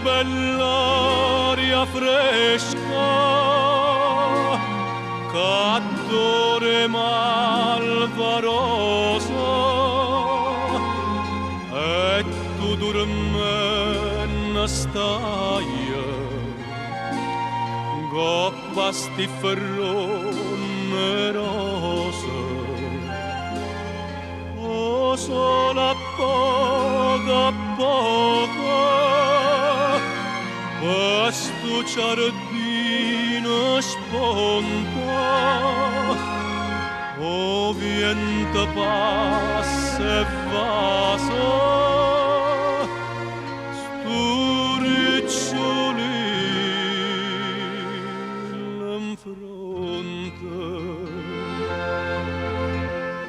bell'aria fresca che malvarosa e tu dormenna staia goppa sti ferrone rosa o sola poca questo giardino sponta o vento passa e vasa stu riccioli l'infronte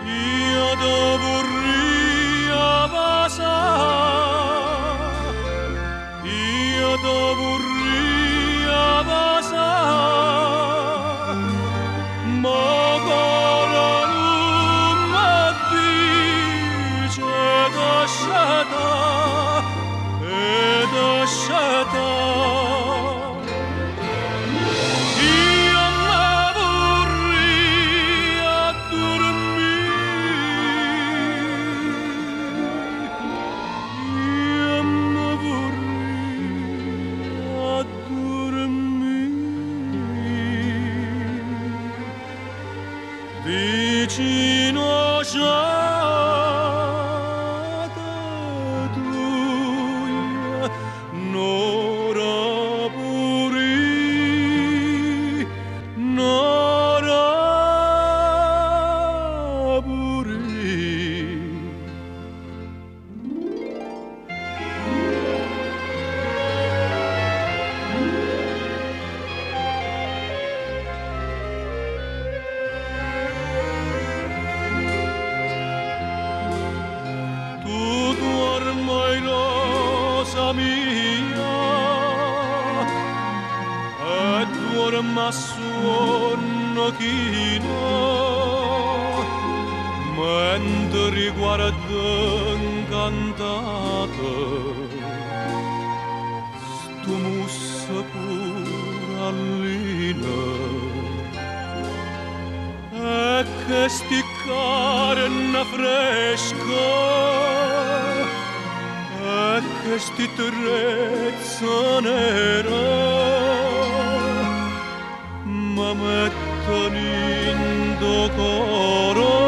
io dovrei vasa io dovrei vasa ma vicino già da tuia nora puri nora puri mia e dorma sonno chino mentre riguardo incantata stu mussa corallina e che sti carne fresca che sti trezza nera ma mettono in do coro